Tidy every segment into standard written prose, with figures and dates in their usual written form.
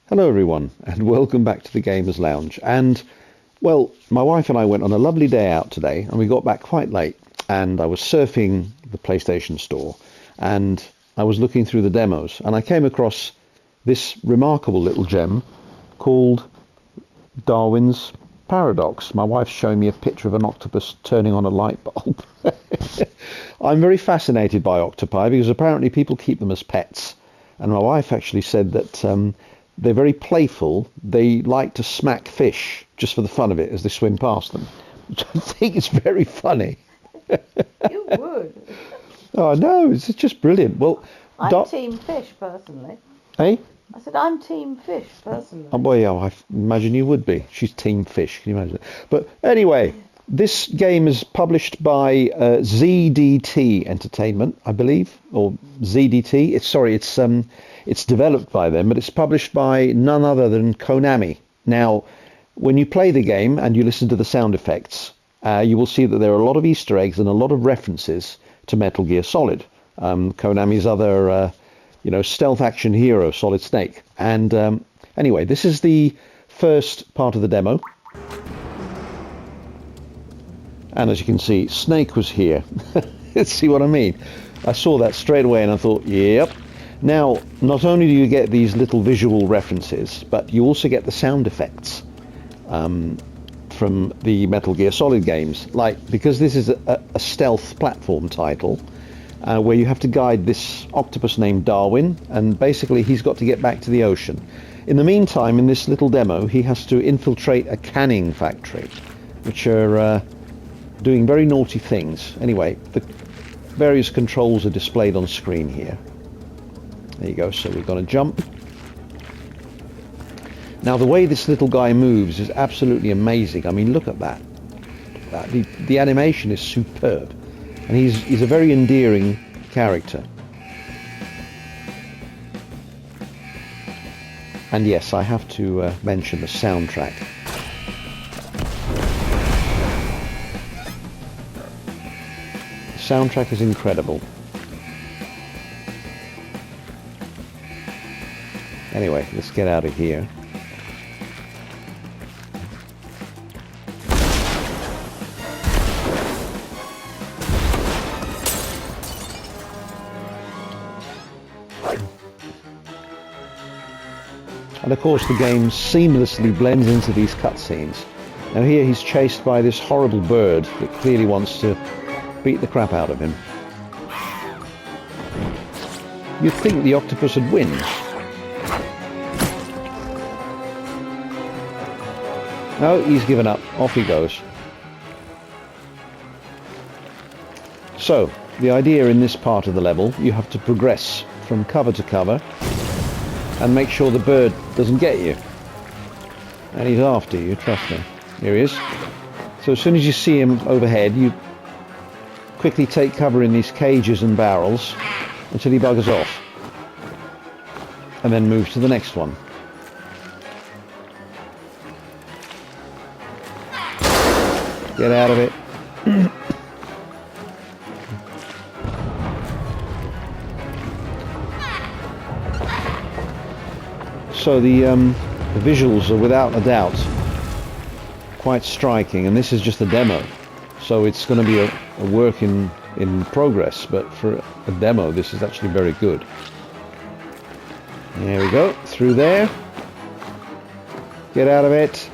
Hello everyone, and welcome back to the Gamers Lounge. And, well, my wife and I went on a lovely day out today, and we got back quite late, and I was surfing the PlayStation Store, and I was looking through the demos, and I came across this remarkable little gem called Darwin's Paradox. My wife's showing me a picture of an octopus turning on a light bulb. I'm very fascinated by octopi because apparently people keep them as pets, and my wife actually said that they're very playful. They like to smack fish just for the fun of it as they swim past them, which I think is very funny. You would. Oh, no, it's just brilliant. Well, I'm team fish, personally. Hey? I said I'm team fish, personally. Oh, well, yeah, I imagine you would be. She's team fish, can you imagine? But anyway, this game is published by ZDT Entertainment, I believe, or ZDT. It's developed by them, but it's published by none other than Konami. Now, when you play the game and you listen to the sound effects, you will see that there are a lot of Easter eggs and a lot of references to Metal Gear Solid, Konami's other, stealth action hero, Solid Snake. And anyway, this is the first part of the demo. And as you can see, Snake was here. See what I mean? I saw that straight away and I thought, yep. Now, not only do you get these little visual references, but you also get the sound effects from the Metal Gear Solid games. Like, because this is a stealth platform title, where you have to guide this octopus named Darwin, and basically he's got to get back to the ocean. In the meantime, in this little demo, he has to infiltrate a canning factory, which are doing very naughty things. Anyway, the various controls are displayed on screen here. There you go, so we're going to jump. Now the way this little guy moves is absolutely amazing. I mean, look at that. The animation is superb. And he's a very endearing character. And yes, I have to mention the soundtrack. The soundtrack is incredible. Anyway, let's get out of here. And of course the game seamlessly blends into these cutscenes. Now here he's chased by this horrible bird that clearly wants to beat the crap out of him. You'd think the octopus would win. No, he's given up. Off he goes. So, the idea in this part of the level, you have to progress from cover to cover and make sure the bird doesn't get you. And he's after you, trust me. Here he is. So as soon as you see him overhead, you quickly take cover in these cages and barrels until he buggers off. And then move to the next one. Get out of it. So the visuals are without a doubt quite striking, and this is just a demo. So it's going to be a work in progress, but for a demo this is actually very good. There we go, through there. Get out of it.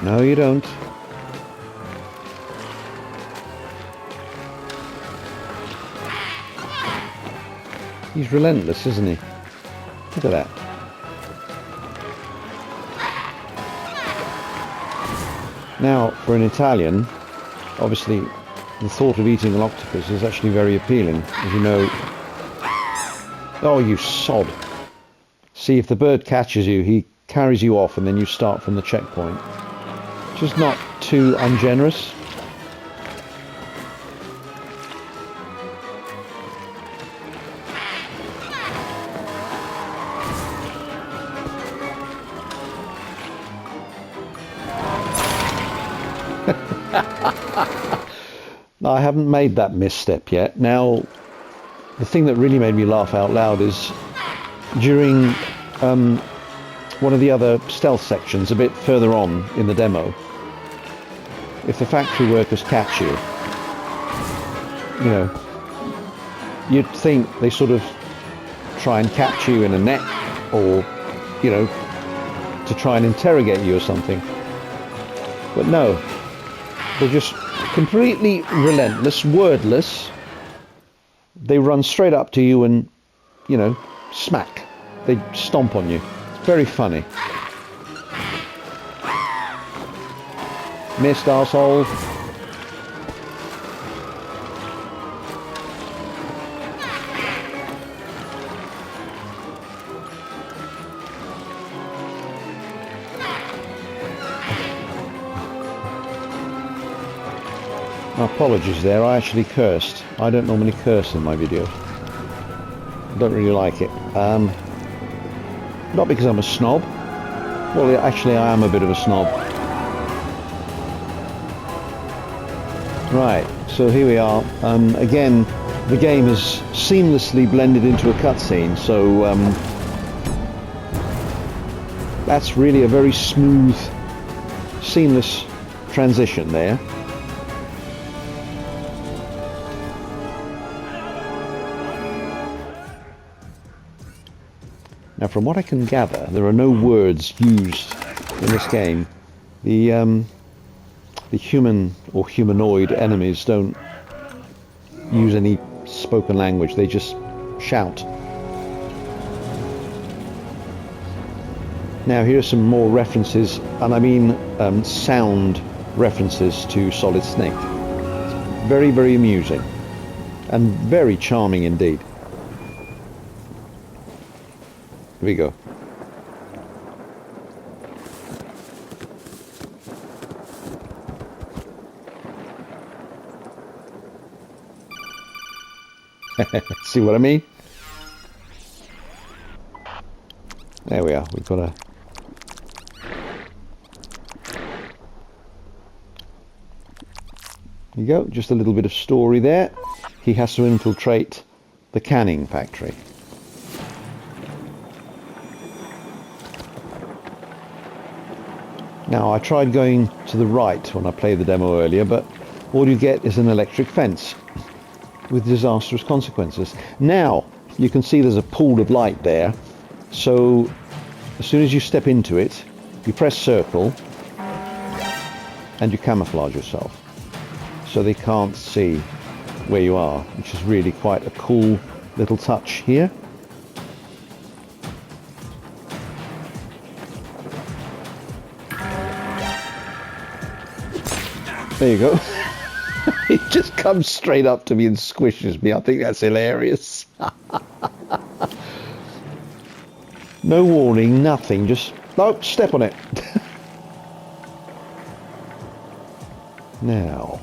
No, you don't. He's relentless, isn't he? Look at that. Now, for an Italian, obviously, the thought of eating an octopus is actually very appealing, as you know. Oh, you sod. See, if the bird catches you, he carries you off and then you start from the checkpoint. Which is not too ungenerous. No, I haven't made that misstep yet. Now, the thing that really made me laugh out loud is during one of the other stealth sections a bit further on in the demo, if the factory workers catch you, you know, you'd think they sort of try and catch you in a net or, you know, to try and interrogate you or something. But no, they're just completely relentless, wordless. They run straight up to you and, you know, smack. They stomp on you. It's very funny. Missed, arsehole. My apologies there, I actually cursed. I don't normally curse in my videos. I don't really like it. Not because I'm a snob. Well, actually I am a bit of a snob. Right, so here we are. Again, the game is seamlessly blended into a cutscene, so that's really a very smooth, seamless transition there. Now, from what I can gather, there are no words used in this game. The human or humanoid enemies don't use any spoken language. They just shout. Now, here are some more references, and I mean sound references to Solid Snake. It's very, very amusing and very charming indeed. Here we go. See what I mean? There we are. We've got a... There you go. Just a little bit of story there. He has to infiltrate the canning factory. Now, I tried going to the right when I played the demo earlier, but all you get is an electric fence with disastrous consequences. Now, you can see there's a pool of light there, so as soon as you step into it, you press circle and you camouflage yourself so they can't see where you are, which is really quite a cool little touch here. There you go. He just comes straight up to me and squishes me. I think that's hilarious. No warning, nothing. Just, oh, step on it. Now.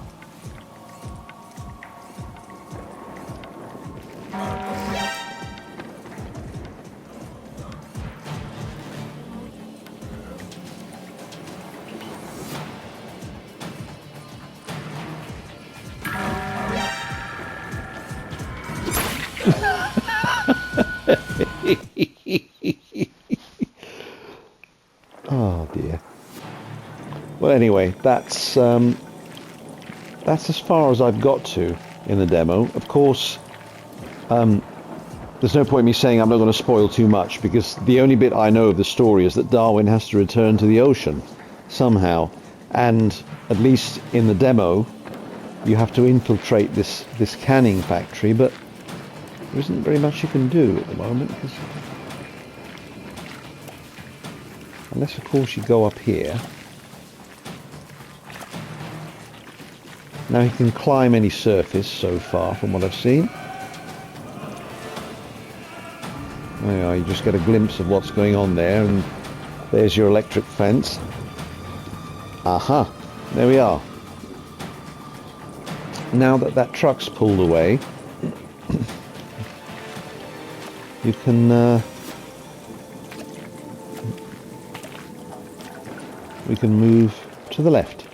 Oh dear. Well, anyway, that's as far as I've got to in the demo. Of course, there's no point in me saying I'm not going to spoil too much, because the only bit I know of the story is that Darwin has to return to the ocean somehow, and at least in the demo, you have to infiltrate this canning factory, but there isn't very much you can do at the moment, unless of course you go up here. Now he can climb any surface so far from what I've seen. There you are, you just get a glimpse of what's going on there, and there's your electric fence. Aha, there we are. Now that truck's pulled away, you can we can move to the left.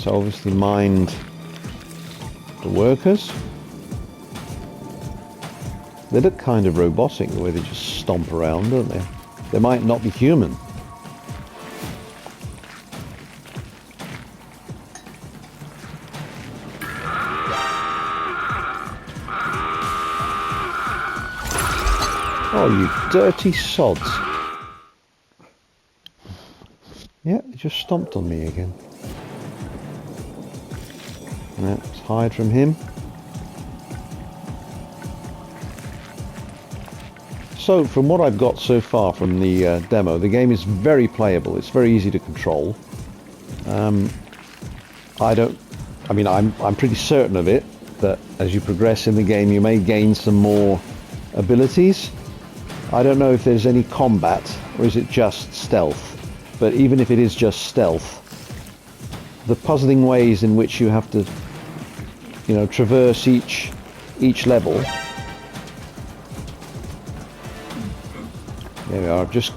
to obviously mind the workers. They look kind of robotic the way they just stomp around, don't they? They might not be human. Oh, you dirty sods. Yeah, they just stomped on me again. Let's hide from him. So, from what I've got so far from the demo, the game is very playable. It's very easy to control. I'm pretty certain of it, that as you progress in the game, you may gain some more abilities. I don't know if there's any combat, or is it just stealth. But even if it is just stealth, the puzzling ways in which you have to, traverse each level. There we are. I've just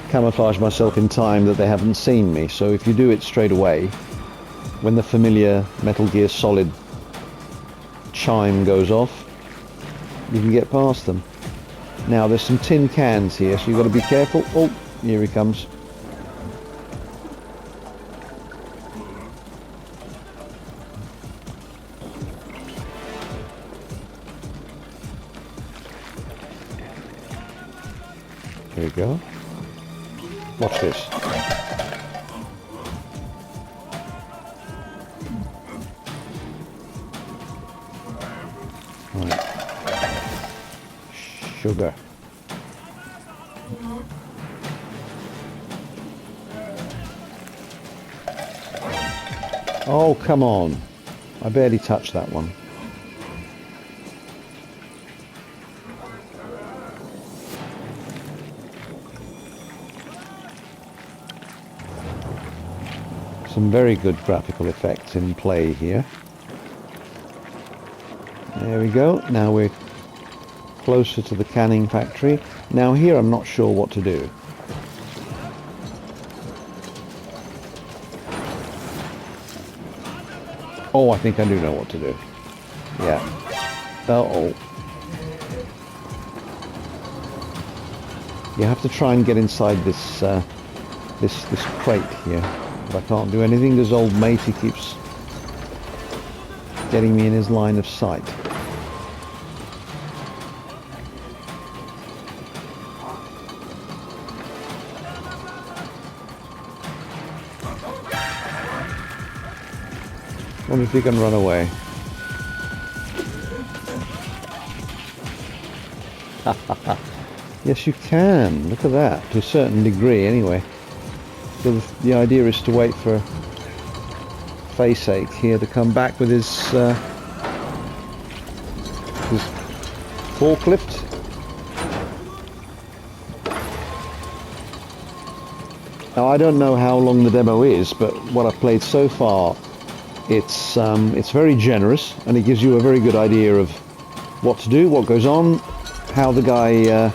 camouflaged myself in time that they haven't seen me. So if you do it straight away, when the familiar Metal Gear Solid chime goes off, you can get past them. Now there's some tin cans here, so you've got to be careful. Oh, here he comes. Here we go. Watch this. Right. Sugar. Oh, come on. I barely touched that one. Some very good graphical effects in play here. There we go. Now we're closer to the canning factory. Now here I'm not sure what to do. Oh, I think I do know what to do. Yeah. Uh-oh. You have to try and get inside this this crate here. But I can't do anything because old matey keeps getting me in his line of sight. Wonder if he can run away. Yes, you can. Look at that. To a certain degree, anyway. So the idea is to wait for Faceache here to come back with his forklift. Now I don't know how long the demo is, but what I've played so far, it's very generous, and it gives you a very good idea of what to do, what goes on, how the guy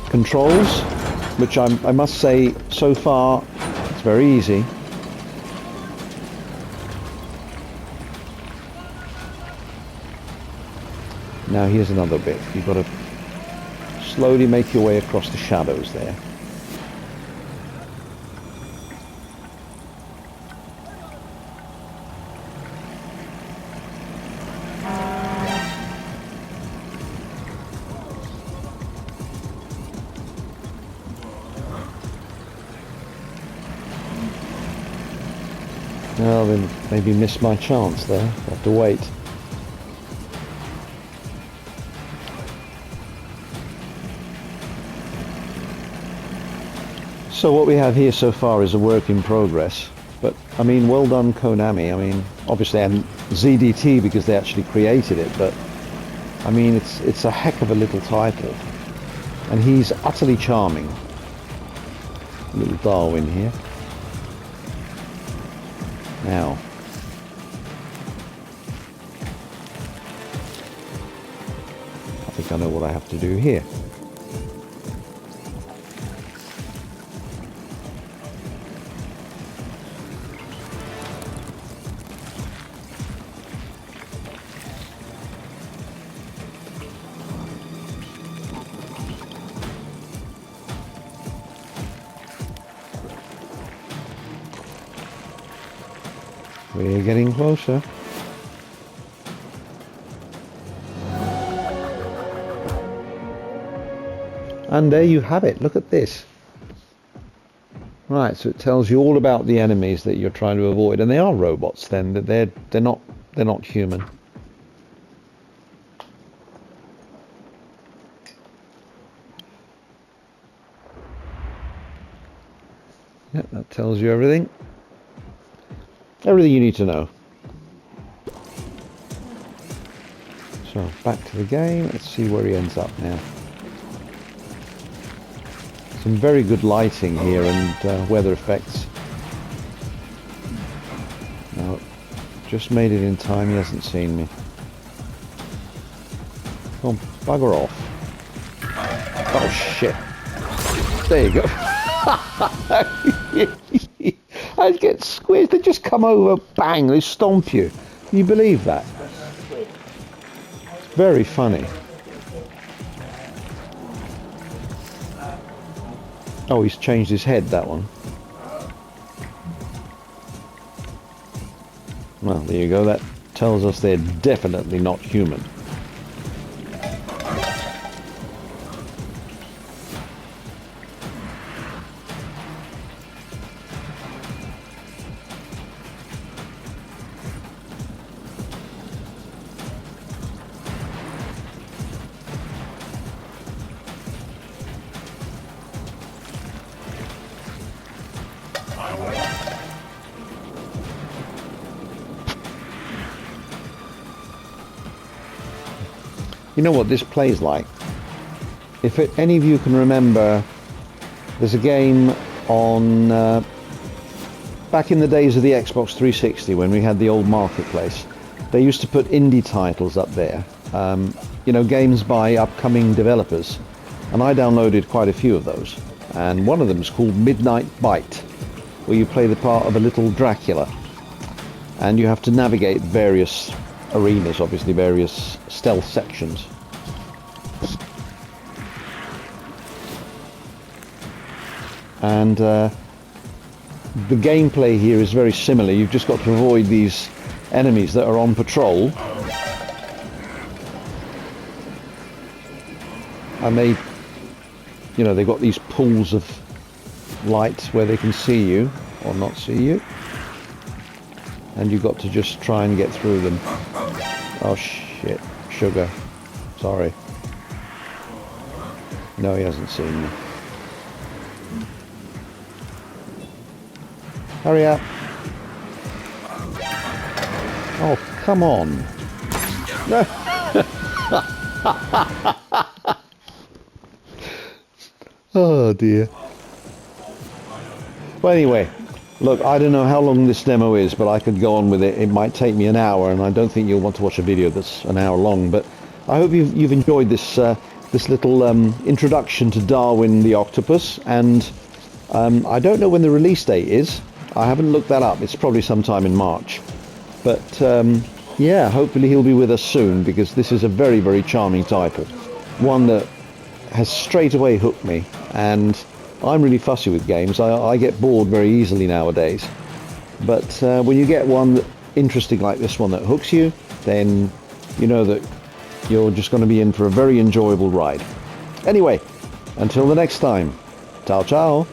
controls, which I must say so far it's very easy. Now here's another bit. You've got to slowly make your way across the shadows there. Well, then maybe miss my chance there. I'll have to wait. So what we have here so far is a work in progress, but I mean, well done Konami. I mean, obviously, and ZDT because they actually created it, but I mean, it's a heck of a little title, and he's utterly charming. Little Darwin here. Now, I think I know what I have to do here. We're getting closer. And there you have it. Look at this. Right, so it tells you all about the enemies that you're trying to avoid, and they are robots. Then they're not human. Yeah, that tells you everything. Everything you need to know. So back to the game. Let's see where he ends up now. Some very good lighting here and weather effects. No, just made it in time. He hasn't seen me. Oh, bugger off. Oh shit. There you go. I'd get squished. They just come over, bang, they stomp you. Can you believe that? It's very funny. Oh, he's changed his head, that one. Well, there you go. That tells us they're definitely not human. You know what this plays like? If any of you can remember, there's a game on back in the days of the Xbox 360 when we had the old marketplace. They used to put indie titles up there, you know, games by upcoming developers, and I downloaded quite a few of those. And one of them is called Midnight Bite, where you play the part of a little Dracula, and you have to navigate various arenas, obviously various stealth sections. And the gameplay here is very similar. You've just got to avoid these enemies that are on patrol, and they, you know, they've got these pools of light where they can see you or not see you, and you've got to just try and get through them. Oh shit, sugar. Sorry. No, he hasn't seen me. Hurry up. Oh, come on. No. Oh dear. Well, anyway, look, I don't know how long this demo is, but I could go on with it. It might take me an hour, and I don't think you'll want to watch a video that's an hour long, but I hope you've enjoyed this this little introduction to Darwin the octopus. And I don't know when the release date is. I haven't looked that up. It's probably sometime in March. But yeah, hopefully he'll be with us soon, because this is a very, very charming title. One that has straight away hooked me, and I'm really fussy with games. I get bored very easily nowadays. But when you get one interesting like this one that hooks you, then you know that you're just going to be in for a very enjoyable ride. Anyway, until the next time, ciao ciao.